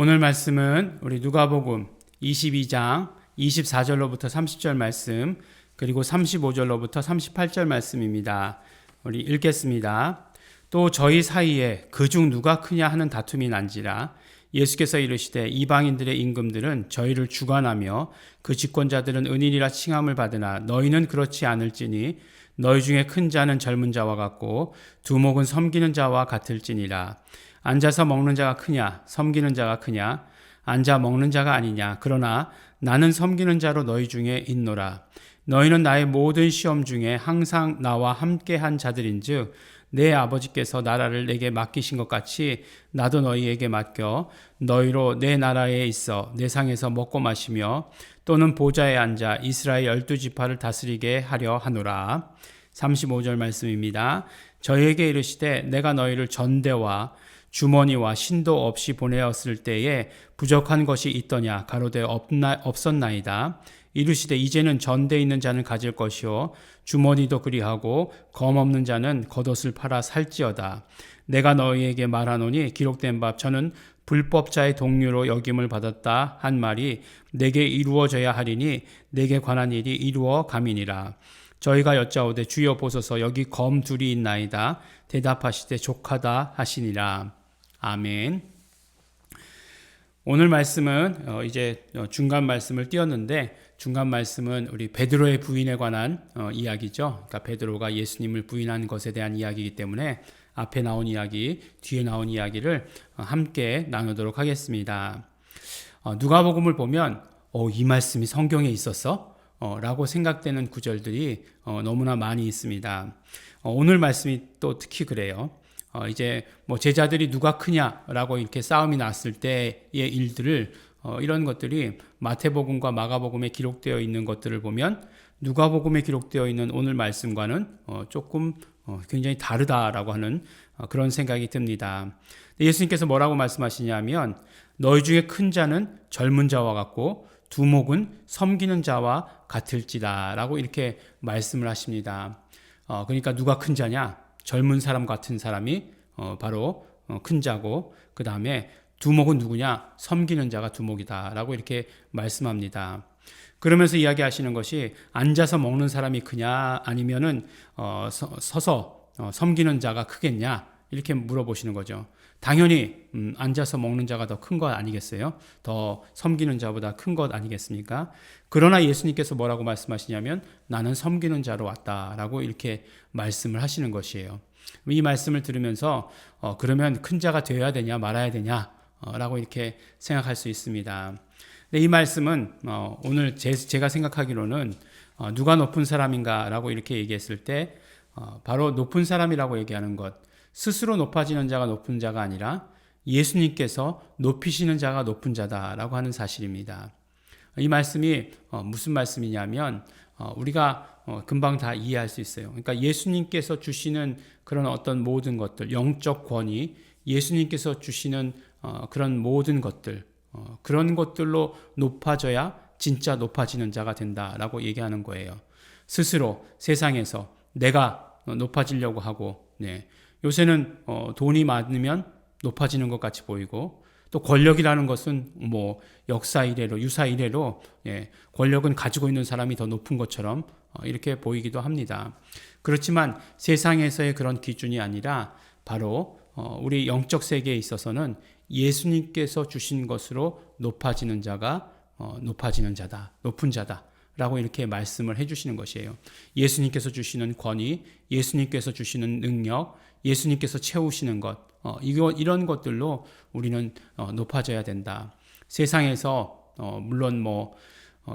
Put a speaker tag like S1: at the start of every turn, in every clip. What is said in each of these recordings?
S1: 오늘 말씀은 우리 누가복음 22장 24절로부터 30절 말씀, 그리고 35절로부터 38절 말씀입니다. 우리 읽겠습니다. 또 저희 사이에 그중 누가 크냐 하는 다툼이 난지라 예수께서 이르시되 이방인들의 임금들은 저희를 주관하며 그 집권자들은 은인이라 칭함을 받으나 너희는 그렇지 않을지니 너희 중에 큰 자는 젊은 자와 같고 두목은 섬기는 자와 같을지니라. 앉아서 먹는 자가 크냐 섬기는 자가 크냐? 앉아 먹는 자가 아니냐? 그러나 나는 섬기는 자로 너희 중에 있노라. 너희는 나의 모든 시험 중에 항상 나와 함께한 자들인즉 내 아버지께서 나라를 내게 맡기신 것 같이 나도 너희에게 맡겨 너희로 내 나라에 있어 내 상에서 먹고 마시며 또는 보좌에 앉아 이스라엘 12지파를 다스리게 하려 하노라. 35절 말씀입니다. 저희에게 이르시되 내가 너희를 전대와 주머니와 신도 없이 보내었을 때에 부족한 것이 있더냐? 가로되 없었나이다. 이르시되 이제는 전대 있는 자는 가질 것이요 주머니도 그리하고 검 없는 자는 겉옷을 팔아 살지어다. 내가 너희에게 말하노니 기록된 바 저는 불법자의 동료로 여김을 받았다 한 말이 내게 이루어져야 하리니 내게 관한 일이 이루어 감이니라. 저희가 여짜오되 주여 보소서 여기 검 둘이 있나이다. 대답하시되 족하다 하시니라. 아멘. 오늘 말씀은 이제 중간 말씀을 띄었는데 중간 말씀은 우리 베드로의 부인에 관한 이야기죠. 그러니까 베드로가 예수님을 부인한 것에 대한 이야기이기 때문에 앞에 나온 이야기, 뒤에 나온 이야기를 함께 나누도록 하겠습니다. 누가복음을 보면 이 말씀이 성경에 있었어? 라고 생각되는 구절들이 너무나 많이 있습니다. 오늘 말씀이 또 특히 그래요. 이제 뭐 제자들이 누가 크냐라고 이렇게 싸움이 났을 때의 일들을 이런 것들이 마태복음과 마가복음에 기록되어 있는 것들을 보면 누가복음에 기록되어 있는 오늘 말씀과는 조금 굉장히 다르다라고 하는 그런 생각이 듭니다. 예수님께서 뭐라고 말씀하시냐면 너희 중에 큰 자는 젊은 자와 같고 두목은 섬기는 자와 같을지다 라고 이렇게 말씀을 하십니다. 그러니까 누가 큰 자냐? 젊은 사람 같은 사람이 바로 큰 자고 그 다음에 두목은 누구냐? 섬기는 자가 두목이다 라고 이렇게 말씀합니다. 그러면서 이야기하시는 것이 앉아서 먹는 사람이 크냐 아니면은 서서 섬기는 자가 크겠냐 이렇게 물어보시는 거죠. 당연히 앉아서 먹는 자가 더 큰 것 아니겠어요? 더 섬기는 자보다 큰 것 아니겠습니까? 그러나 예수님께서 뭐라고 말씀하시냐면 나는 섬기는 자로 왔다라고 이렇게 말씀을 하시는 것이에요. 이 말씀을 들으면서 그러면 큰 자가 되어야 되냐 말아야 되냐 라고 이렇게 생각할 수 있습니다. 근데 이 말씀은 오늘 제가 생각하기로는 누가 높은 사람인가 라고 이렇게 얘기했을 때 바로 높은 사람이라고 얘기하는 것, 스스로 높아지는 자가 높은 자가 아니라 예수님께서 높이시는 자가 높은 자다라고 하는 사실입니다. 이 말씀이 무슨 말씀이냐면 우리가 금방 다 이해할 수 있어요. 그러니까 예수님께서 주시는 그런 어떤 모든 것들, 영적 권위, 예수님께서 주시는 그런 모든 것들, 그런 것들로 높아져야 진짜 높아지는 자가 된다라고 얘기하는 거예요. 스스로 세상에서 내가 높아지려고 하고, 요새는 돈이 많으면 높아지는 것 같이 보이고 또 권력이라는 것은 뭐 역사 이래로 유사 이래로 권력은 가지고 있는 사람이 더 높은 것처럼 이렇게 보이기도 합니다. 그렇지만 세상에서의 그런 기준이 아니라 바로 우리 영적 세계에 있어서는 예수님께서 주신 것으로 높아지는 자가 높아지는 자다, 높은 자다 라고 이렇게 말씀을 해주시는 것이에요. 예수님께서 주시는 권위, 예수님께서 주시는 능력, 예수님께서 채우시는 것, 이런 것들로 우리는 높아져야 된다. 세상에서 물론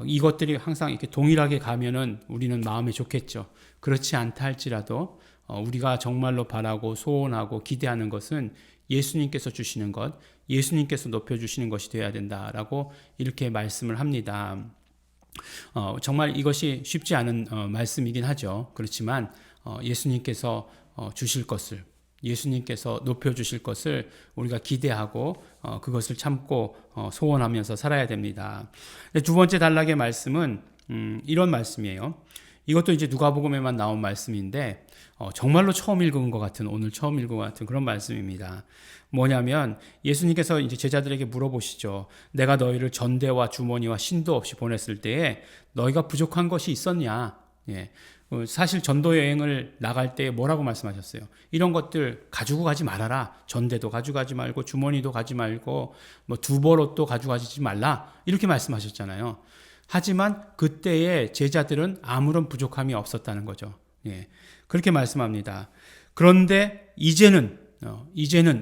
S1: 이것들이 항상 이렇게 동일하게 가면은 우리는 마음에 좋겠죠. 그렇지 않다 할지라도 우리가 정말로 바라고 소원하고 기대하는 것은 예수님께서 주시는 것, 예수님께서 높여주시는 것이 되어야 된다라고 이렇게 말씀을 합니다. 정말 이것이 쉽지 않은 말씀이긴 하죠. 그렇지만 예수님께서 주실 것을, 예수님께서 높여주실 것을 우리가 기대하고 그것을 참고 소원하면서 살아야 됩니다. 두 번째 단락의 말씀은 이런 말씀이에요. 이것도 이제 누가복음에만 나온 말씀인데 정말로 처음 읽은 것 같은, 오늘 처음 읽은 것 같은 그런 말씀입니다. 뭐냐면 예수님께서 이제 제자들에게 물어보시죠. 내가 너희를 전대와 주머니와 신도 없이 보냈을 때에 너희가 부족한 것이 있었냐? 예. 사실 전도 여행을 나갈 때 뭐라고 말씀하셨어요? 이런 것들 가지고 가지 말아라. 전대도 가져가지 말고 주머니도 가지 말고 뭐 두벌옷도 가져가지 말라. 이렇게 말씀하셨잖아요. 하지만 그때의 제자들은 아무런 부족함이 없었다는 거죠. 예. 그렇게 말씀합니다. 그런데 이제는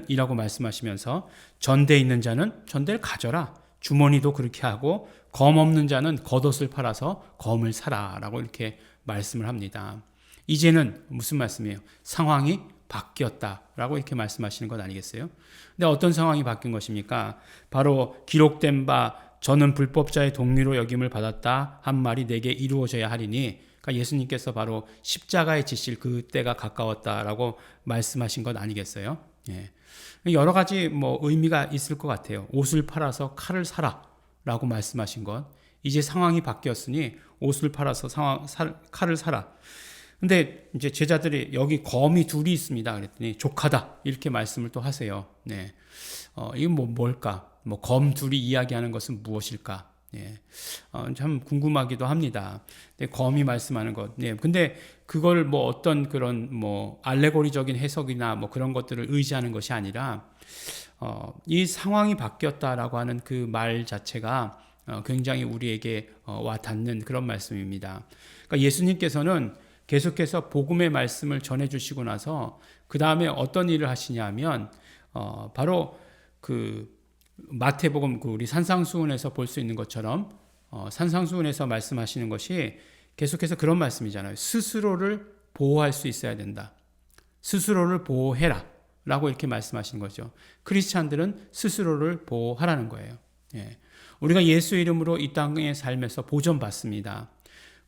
S1: 이라고 말씀하시면서 전대 있는 자는 전대를 가져라. 주머니도 그렇게 하고 검 없는 자는 겉옷을 팔아서 검을 사라. 라고 이렇게 말씀을 합니다. 이제는 무슨 말씀이에요? 상황이 바뀌었다라고 이렇게 말씀하시는 것 아니겠어요? 근데 어떤 상황이 바뀐 것입니까? 바로 기록된 바 저는 불법자의 동리로 여김을 받았다 한 말이 내게 이루어져야 하리니, 그러니까 예수님께서 바로 십자가에 지실 그때가 가까웠다라고 말씀하신 것 아니겠어요? 예. 여러 가지 뭐 의미가 있을 것 같아요. 옷을 팔아서 칼을 사라라고 말씀하신 것. 이제 상황이 바뀌었으니 옷을 팔아서 칼을 사라. 근데 이제 제자들이 여기 검이 둘이 있습니다. 그랬더니 족하다 이렇게 말씀을 또 하세요. 네. 이건 뭘까? 뭐 검 둘이 이야기하는 것은 무엇일까? 예. 참 궁금하기도 합니다. 근데 검이 말씀하는 것. 예. 근데 그걸 뭐 어떤 그런 뭐 알레고리적인 해석이나 뭐 그런 것들을 의지하는 것이 아니라 이 상황이 바뀌었다라고 하는 그 말 자체가 굉장히 우리에게 와 닿는 그런 말씀입니다. 그러니까 예수님께서는 계속해서 복음의 말씀을 전해주시고 나서 그 다음에 어떤 일을 하시냐면 바로 그 마태복음 우리 산상수훈에서 볼 수 있는 것처럼 산상수훈에서 말씀하시는 것이 계속해서 그런 말씀이잖아요. 스스로를 보호할 수 있어야 된다. 스스로를 보호해라 라고 이렇게 말씀하시는 거죠. 크리스찬들은 스스로를 보호하라는 거예요. 예. 우리가 예수 이름으로 이 땅의 삶에서 보전받습니다.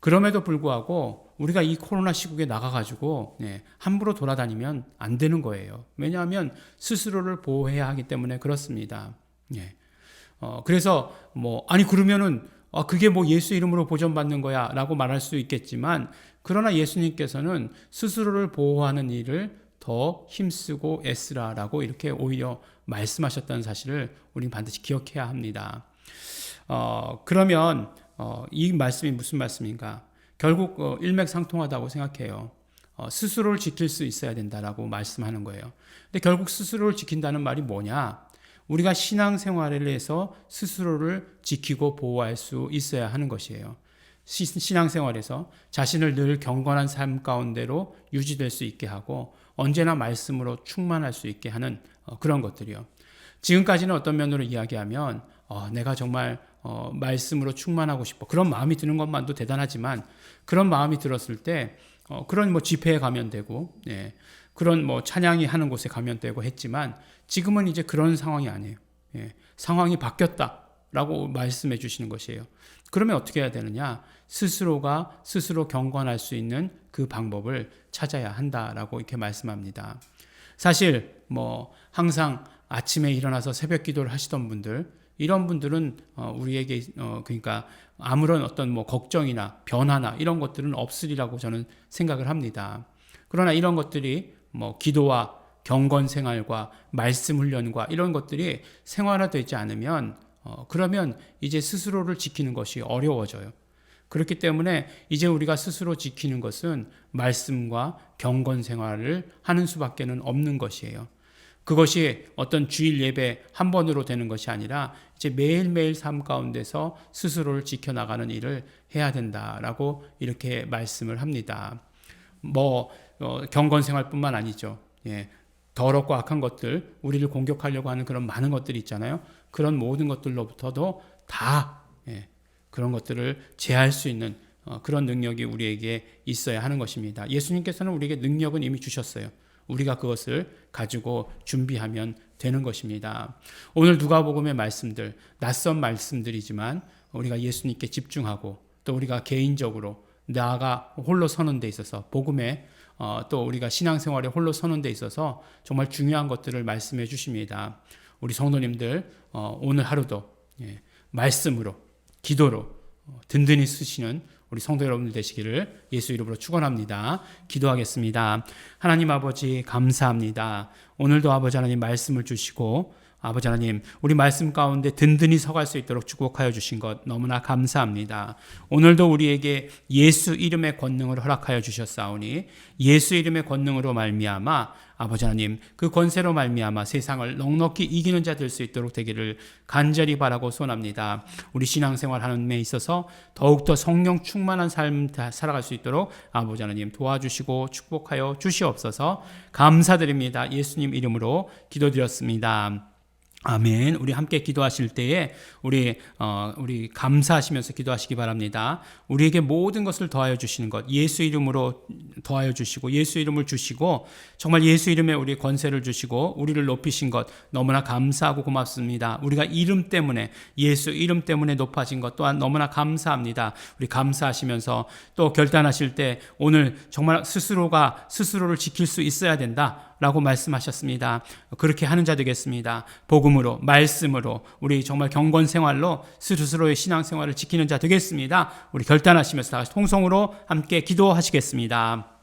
S1: 그럼에도 불구하고 우리가 이 코로나 시국에 나가가지고 함부로 돌아다니면 안 되는 거예요. 왜냐하면 스스로를 보호해야 하기 때문에 그렇습니다. 그래서 그러면은 그게 뭐 예수 이름으로 보전받는 거야 라고 말할 수 있겠지만, 그러나 예수님께서는 스스로를 보호하는 일을 더 힘쓰고 애쓰라라고 이렇게 오히려 말씀하셨다는 사실을 우리는 반드시 기억해야 합니다. 그러면 이 말씀이 무슨 말씀인가? 결국 일맥상통하다고 생각해요. 스스로를 지킬 수 있어야 된다라고 말씀하는 거예요. 근데 결국 스스로를 지킨다는 말이 뭐냐? 우리가 신앙생활을 해서 스스로를 지키고 보호할 수 있어야 하는 것이에요. 신앙생활에서 자신을 늘 경건한 삶 가운데로 유지될 수 있게 하고 언제나 말씀으로 충만할 수 있게 하는 그런 것들이요. 지금까지는 어떤 면으로 이야기하면 내가 정말 말씀으로 충만하고 싶어. 그런 마음이 드는 것만도 대단하지만, 그런 마음이 들었을 때 그런 뭐 집회에 가면 되고, 그런 뭐 찬양이 하는 곳에 가면 되고 했지만, 지금은 이제 그런 상황이 아니에요. 상황이 바뀌었다라고 말씀해 주시는 것이에요. 그러면 어떻게 해야 되느냐? 스스로가 스스로 경건할 수 있는 그 방법을 찾아야 한다라고 이렇게 말씀합니다. 사실 뭐 항상 아침에 일어나서 새벽 기도를 하시던 분들, 이런 분들은 우리에게 그러니까 아무런 어떤 뭐 걱정이나 변화나 이런 것들은 없으리라고 저는 생각을 합니다. 그러나 이런 것들이 뭐 기도와 경건 생활과 말씀 훈련과 이런 것들이 생활화되지 않으면 그러면 이제 스스로를 지키는 것이 어려워져요. 그렇기 때문에 이제 우리가 스스로 지키는 것은 말씀과 경건 생활을 하는 수밖에는 없는 것이에요. 그것이 어떤 주일 예배 한 번으로 되는 것이 아니라 이제 매일매일 삶 가운데서 스스로를 지켜나가는 일을 해야 된다라고 이렇게 말씀을 합니다. 경건 생활뿐만 아니죠. 더럽고 악한 것들, 우리를 공격하려고 하는 그런 많은 것들이 있잖아요. 그런 모든 것들로부터도 다 그런 것들을 제할 수 있는 그런 능력이 우리에게 있어야 하는 것입니다. 예수님께서는 우리에게 능력은 이미 주셨어요. 우리가 그것을 가지고 준비하면 되는 것입니다. 오늘 누가복음의 말씀들, 낯선 말씀들이지만 우리가 예수님께 집중하고 또 우리가 개인적으로 나아가 홀로 서는 데 있어서 복음에 또 우리가 신앙생활에 홀로 서는 데 있어서 정말 중요한 것들을 말씀해 주십니다. 우리 성도님들 오늘 하루도 말씀으로 기도로 든든히 쓰시는 우리 성도 여러분들 되시기를 예수 이름으로 축원합니다. 기도하겠습니다. 하나님 아버지 감사합니다. 오늘도 아버지 하나님 말씀을 주시고 아버지 하나님 우리 말씀 가운데 든든히 서갈 수 있도록 축복하여 주신 것 너무나 감사합니다. 오늘도 우리에게 예수 이름의 권능을 허락하여 주셨사오니 예수 이름의 권능으로 말미암아 아버지 하나님 그 권세로 말미암아 세상을 넉넉히 이기는 자 될 수 있도록 되기를 간절히 바라고 소원합니다. 우리 신앙생활 하는 데 있어서 더욱더 성령 충만한 삶 살아갈 수 있도록 아버지 하나님 도와주시고 축복하여 주시옵소서. 감사드립니다. 예수님 이름으로 기도드렸습니다. 아멘. 우리 함께 기도하실 때에 우리 감사하시면서 기도하시기 바랍니다. 우리에게 모든 것을 더하여 주시는 것, 예수 이름으로 더하여 주시고 예수 이름을 주시고 정말 예수 이름에 우리 권세를 주시고 우리를 높이신 것 너무나 감사하고 고맙습니다. 우리가 이름 때문에 예수 이름 때문에 높아진 것 또한 너무나 감사합니다. 우리 감사하시면서 또 결단하실 때 오늘 정말 스스로가 스스로를 지킬 수 있어야 된다 라고 말씀하셨습니다. 그렇게 하는 자 되겠습니다. 복음으로 말씀으로 우리 정말 경건 생활로 스스로의 신앙 생활을 지키는 자 되겠습니다. 우리 결단하시면서 다 같이 통성으로 함께 기도하시겠습니다.